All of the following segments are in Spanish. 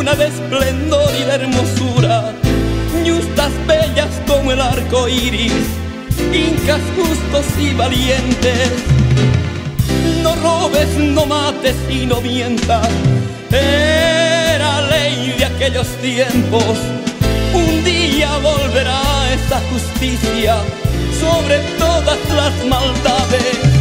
corona de esplendor y de hermosura, ñustas bellas como el arco iris, incas justos y valientes. No robes, no mates y no mientas, era ley de aquellos tiempos. Un día volverá esa justicia sobre todas las maldades.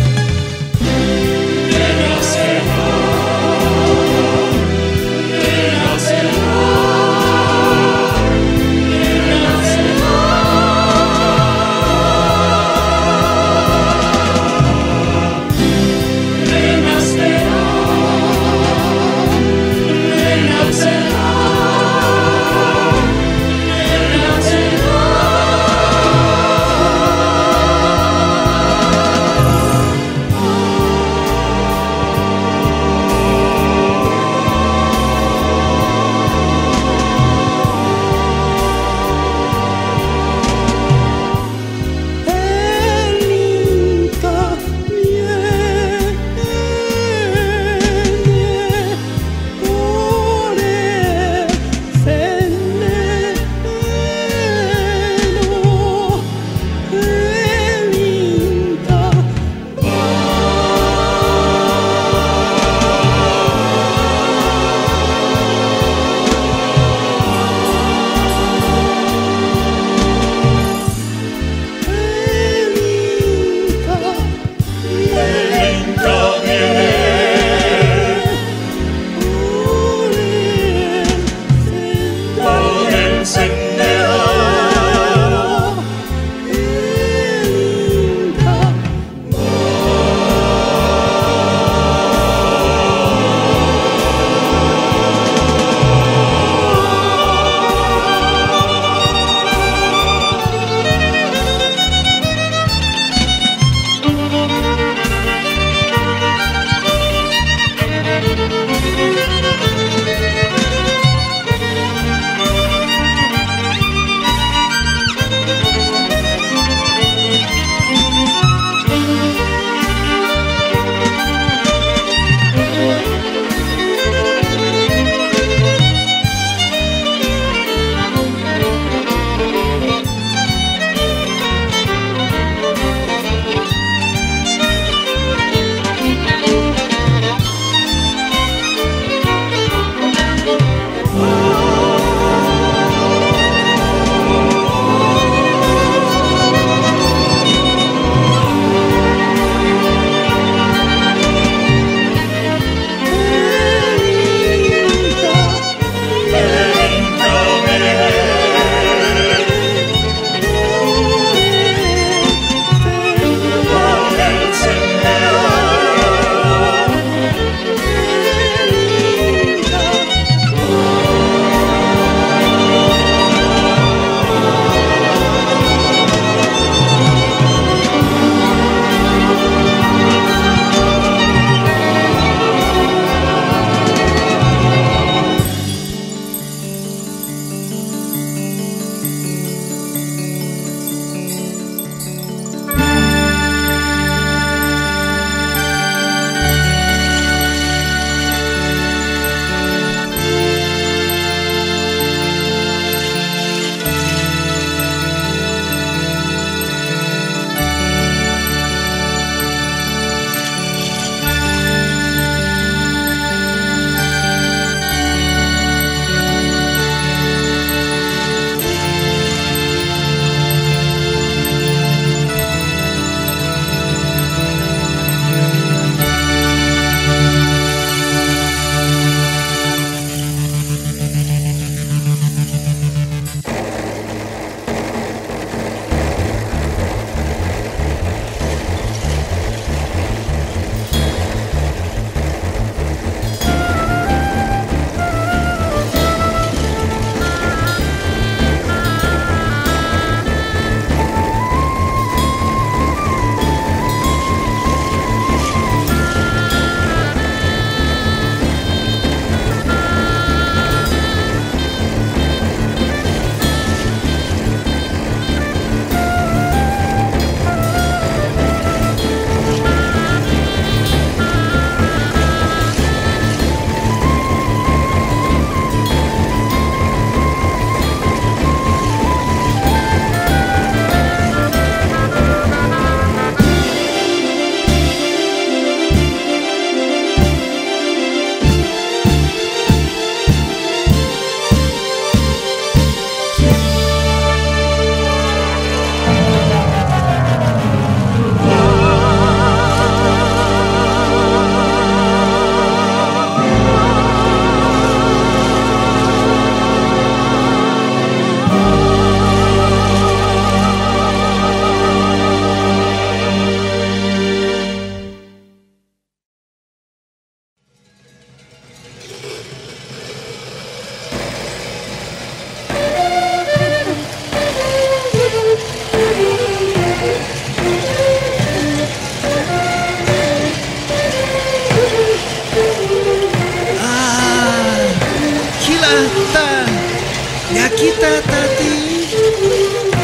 Yakita tati,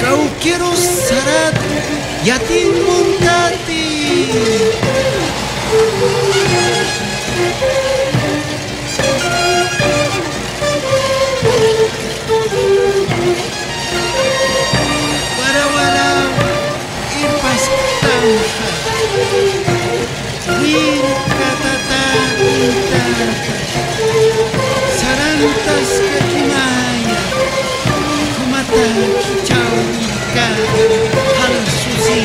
kau quiero sarat, yatin muntati. Wara-wara, ipas tangka, wir katata kita, sarantas ketimaya, kumata kicau ika, hal susi.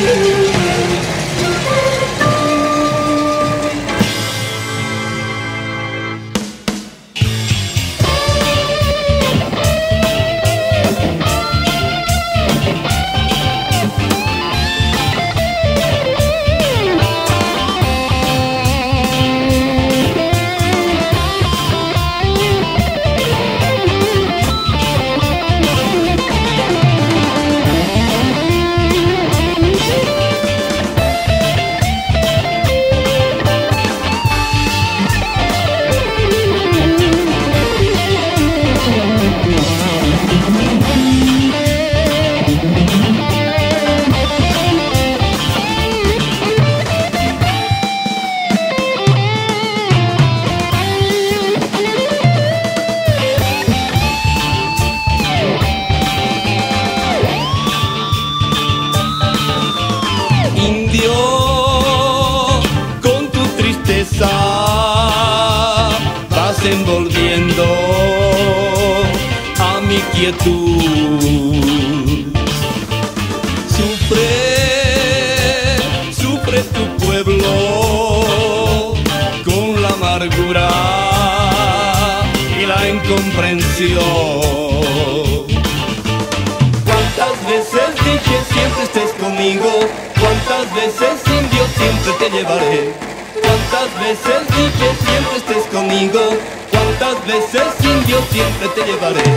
Vas envolviendo a mi quietud. Sufre tu pueblo con la amargura y la incomprensión. ¿Cuántas veces dije siempre estés conmigo? ¿Cuántas veces sin Dios siempre te llevaré? ¿Cuántas veces dije siempre estés conmigo? ¿Cuántas veces sin Dios siempre te llevaré?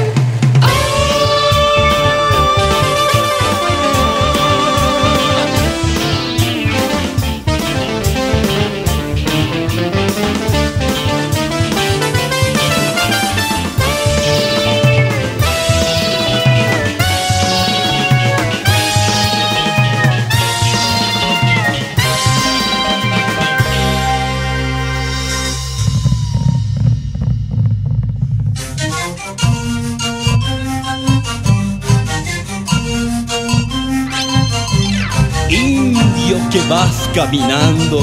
Indio que vas caminando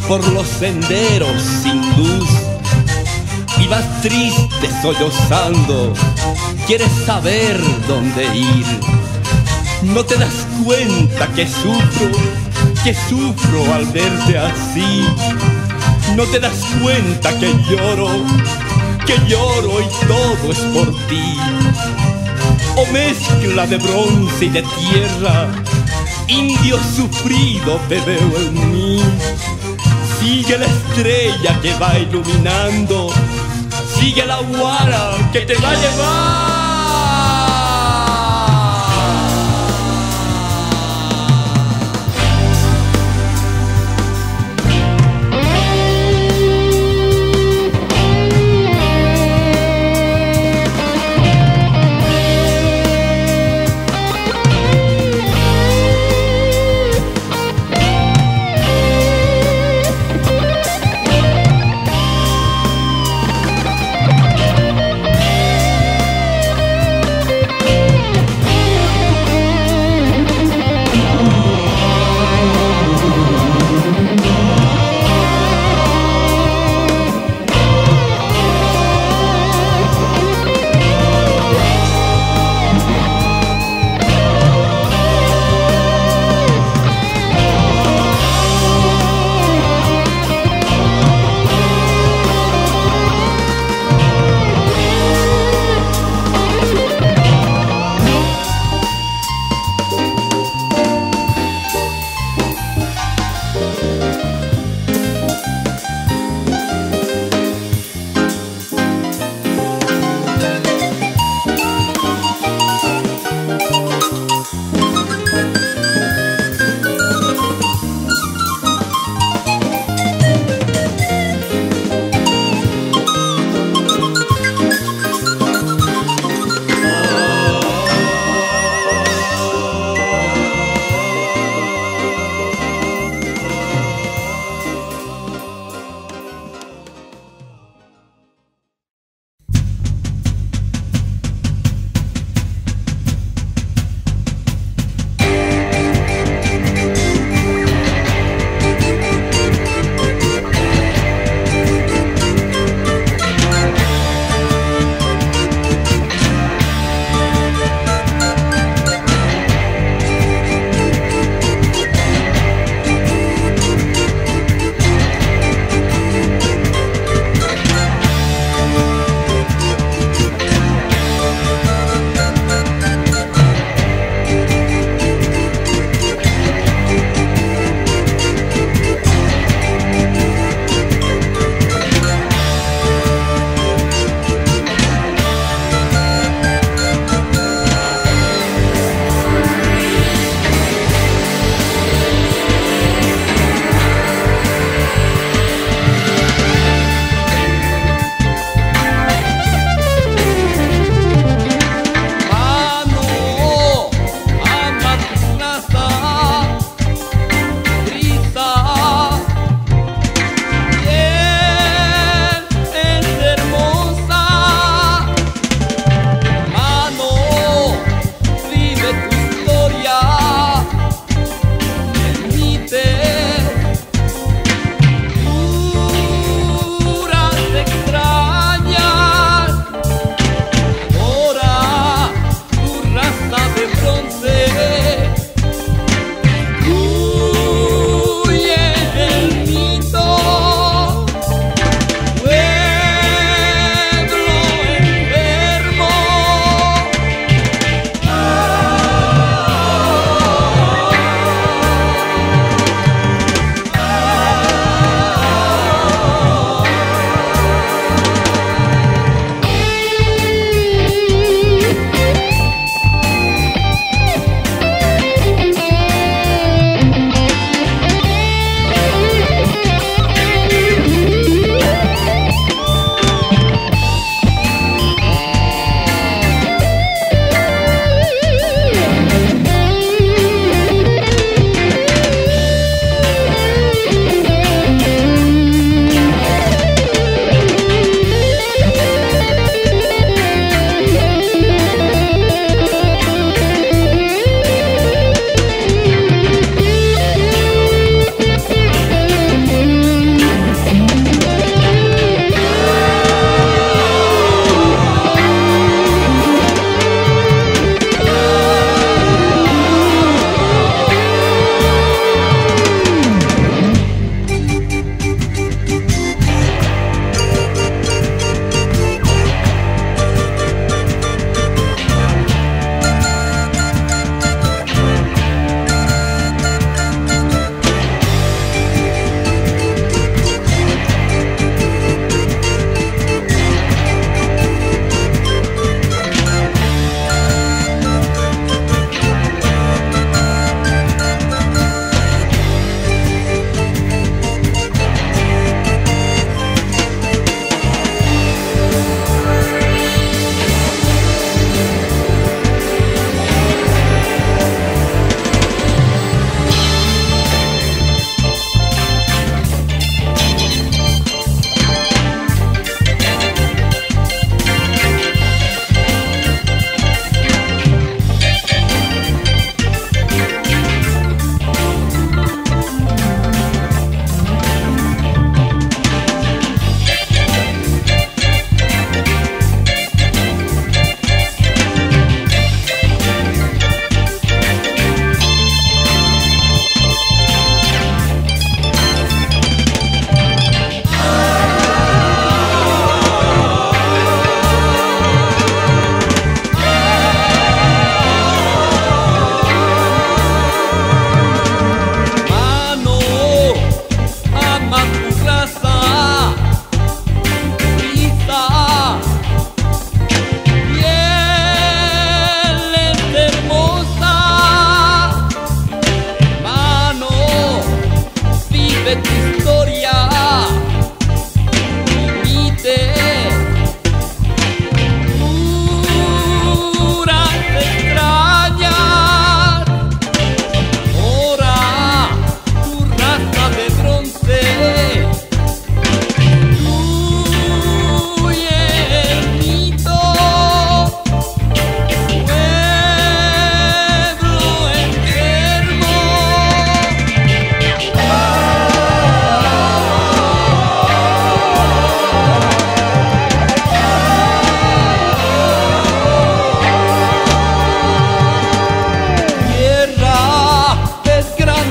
por los senderos sin luz y vas triste sollozando, quieres saber dónde ir. No te das cuenta que sufro al verte así. No te das cuenta que lloro y todo es por ti. Oh mezcla de bronce y de tierra, indio sufrido te veo en mí. Sigue la estrella que va iluminando, sigue la guara que te va a llevar.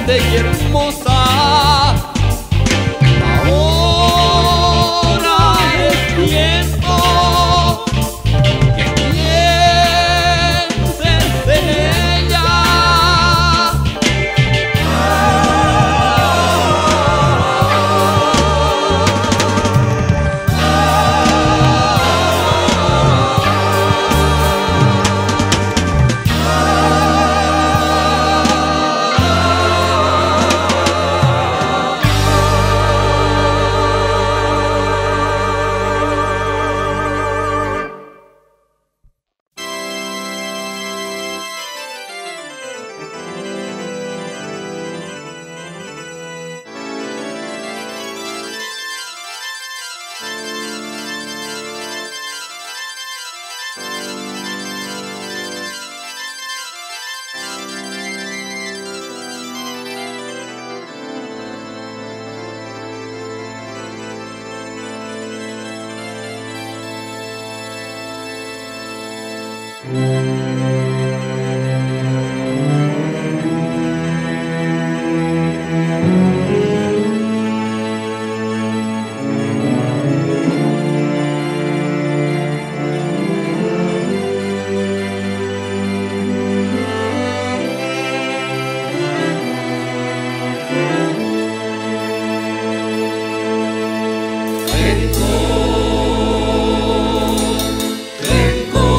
grande y hermosa. Ahora es tiempo que pienses en ella. Rencor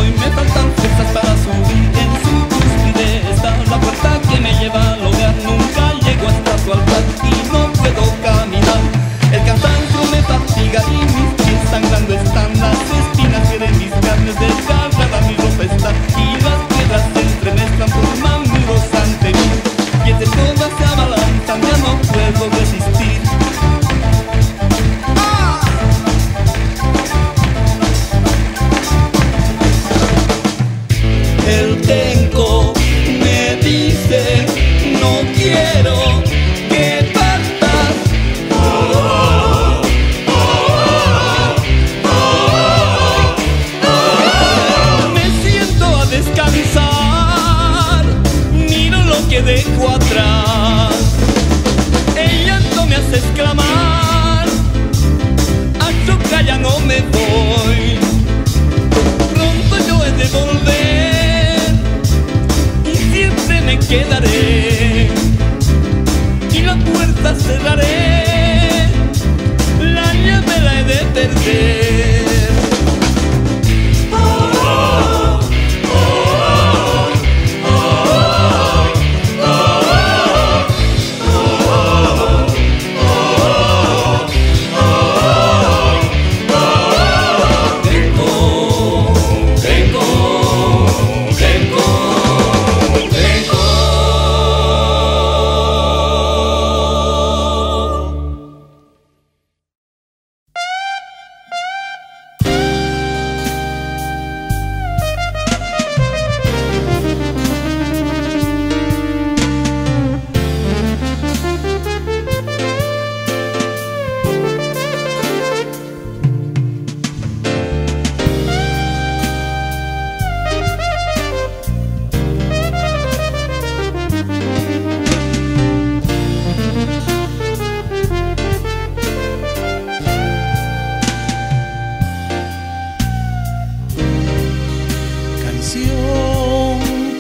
hoy me faltan fuerzas para subir. En su cúspide está la puerta que me lleva al hogar. Nunca llego hasta su altar y no puedo caminar. El cansancio me fatiga y mis pies sangrando están. Las espinas hieren mis carnes, desgarrada mi ropa está. Y las piedras se entremezclan, forman muros ante mí. Y entre todas se abalanzan, ya no puedo resistir. El tenco me dice, no quiero que partas. Me siento a descansar, miro lo que dejo atrás. El llanto me hace exclamar, a chocar ya no me voy. Pronto yo he de volver y siempre me quedaré, y la puerta cerraré, la llave la he de perder.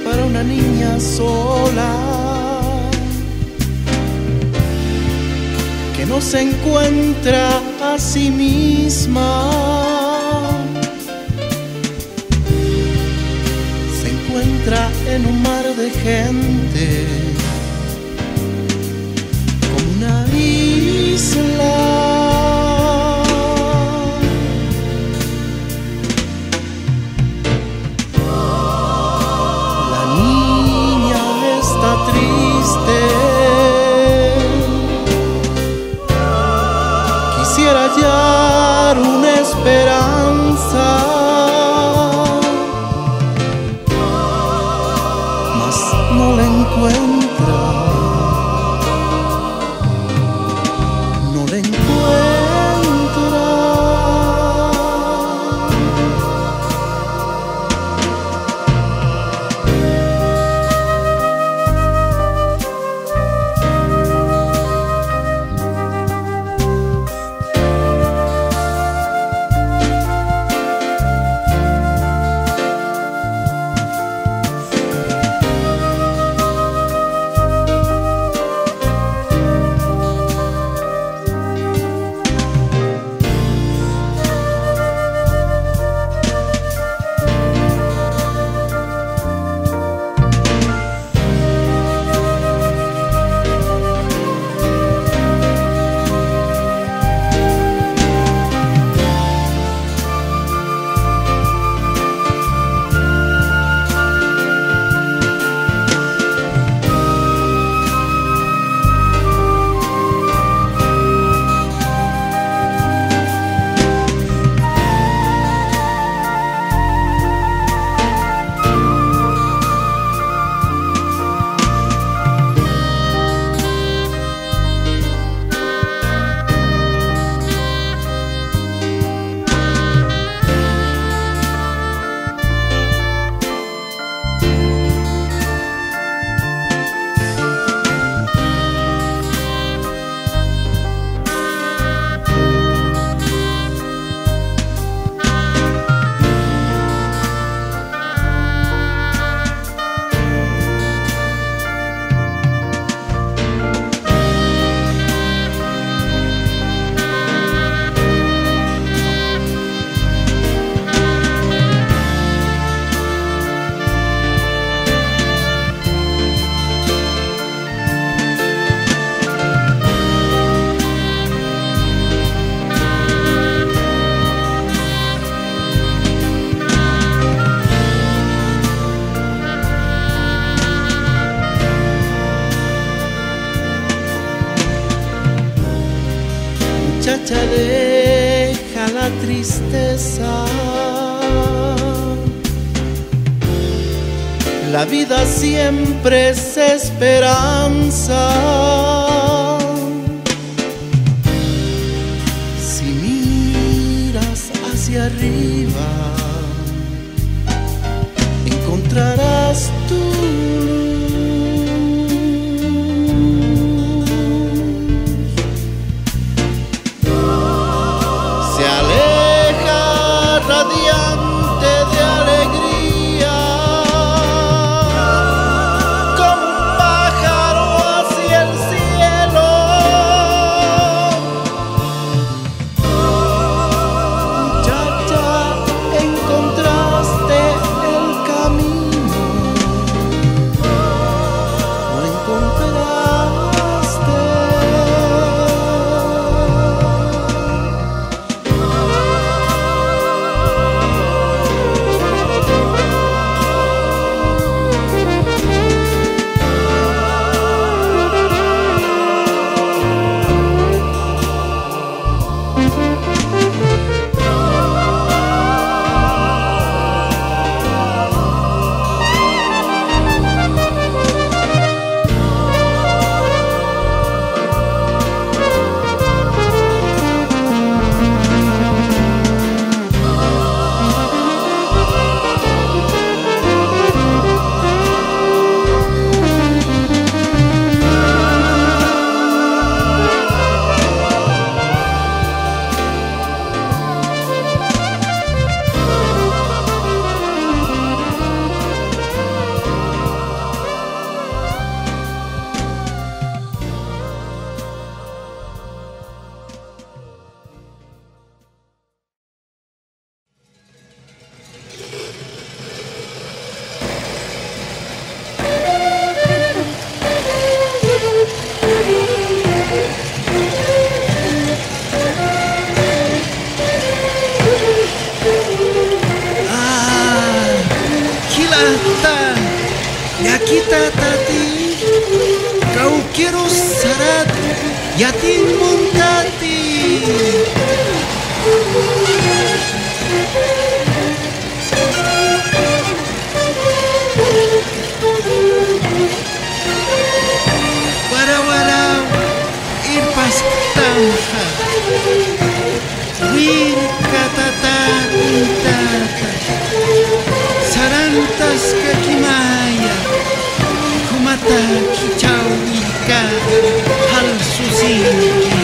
Para una niña sola que no se encuentra a sí misma, se encuentra en un mar de gente, como una isla. Quisiera hallar una esperanza, mas no la encuentra, no la encuentra. muchacha, deja la tristeza. La vida siempre es esperanza. Si miras hacia arriba, encontrarás tu radiante de alegría, como un pájaro hacia el cielo. Muchacha, encontraste el camino, lo encontraste. Yakita tati, kau quiero sarat, yatim muntati. Waraw irpas tamha, wir katata untata, sarantas kakimaya. Mata kicau ika hal susinki.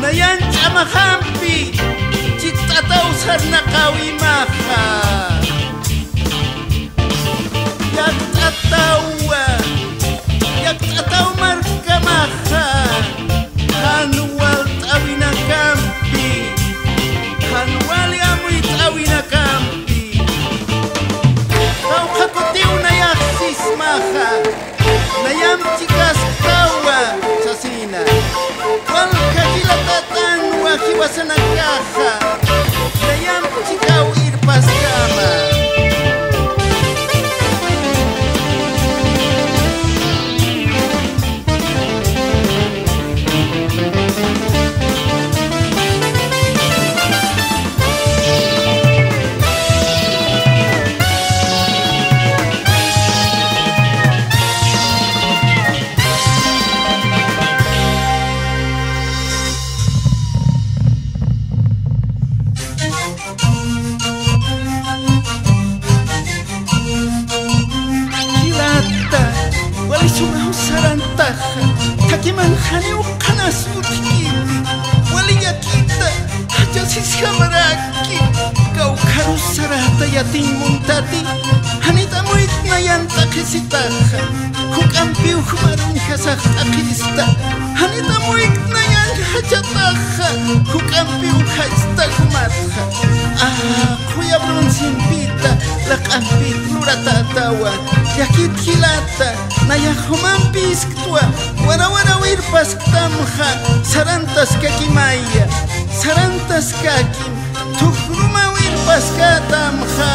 Nayan chamahampi, chitataw sarnakawimaha. Yaktataw markamaha. Hanwal tawinakampi, hanwal yamuy tawinakampi. Tau hakutiw na yaksismaha, nayam chikas tawa sasina. Walkakilatatan wakiwasanakaha, nayam chikaw irpas kama. manjani uqana sutiki waliyakita hachasis hamaraki kawkaru sarata yatin muntati hanita muitna yanta qisitaqa hukampi uhmarun hasaq aqista hanita muitna yan hachataqa hukampi uhasta humatqa kuyabrun simpita laqampit luratatawa yakit hilata nayahuman pisktua wara wirpas tamja sarantas kakimaya sarantas kakim tukruma wirpas katamja.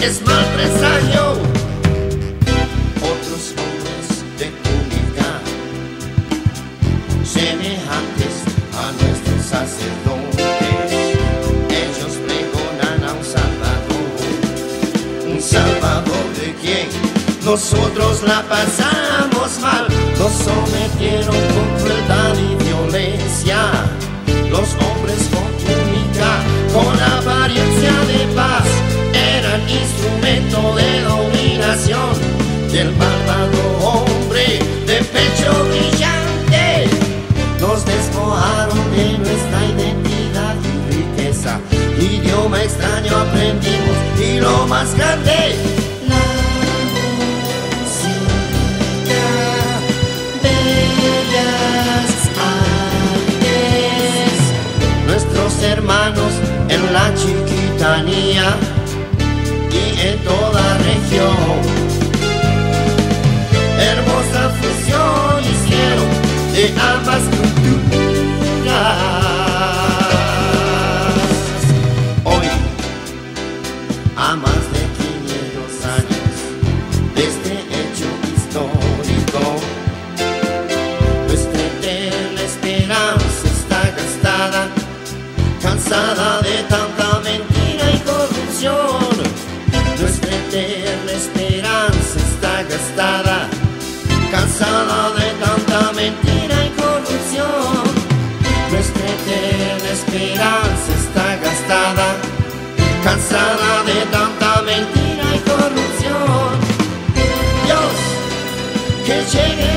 Es mal presagio. Otros hombres de comunidad, semejantes a nuestros sacerdotes, ellos pregonan a un Salvador de quien nosotros la pasamos mal. Nos sometieron con crueldad y violencia, los hombres con túnica, con apariencia de paz, eran instrumento de dominación del malvado hombre de pecho más grande. La música, bellas artes, nuestros hermanos en la Chiquitanía y en toda región. Hermosa fusión hicieron de ambas culturas. Hoy, a más de 500 años de este hecho histórico, nuestra eterna esperanza está gastada, cansada de tanta mentira y corrupción. Nuestra eterna esperanza está gastada, cansada de tanta mentira y corrupción. Nuestra eterna esperanza está gastada, cansada de tanta mentira y corrupción. Dios, que llegue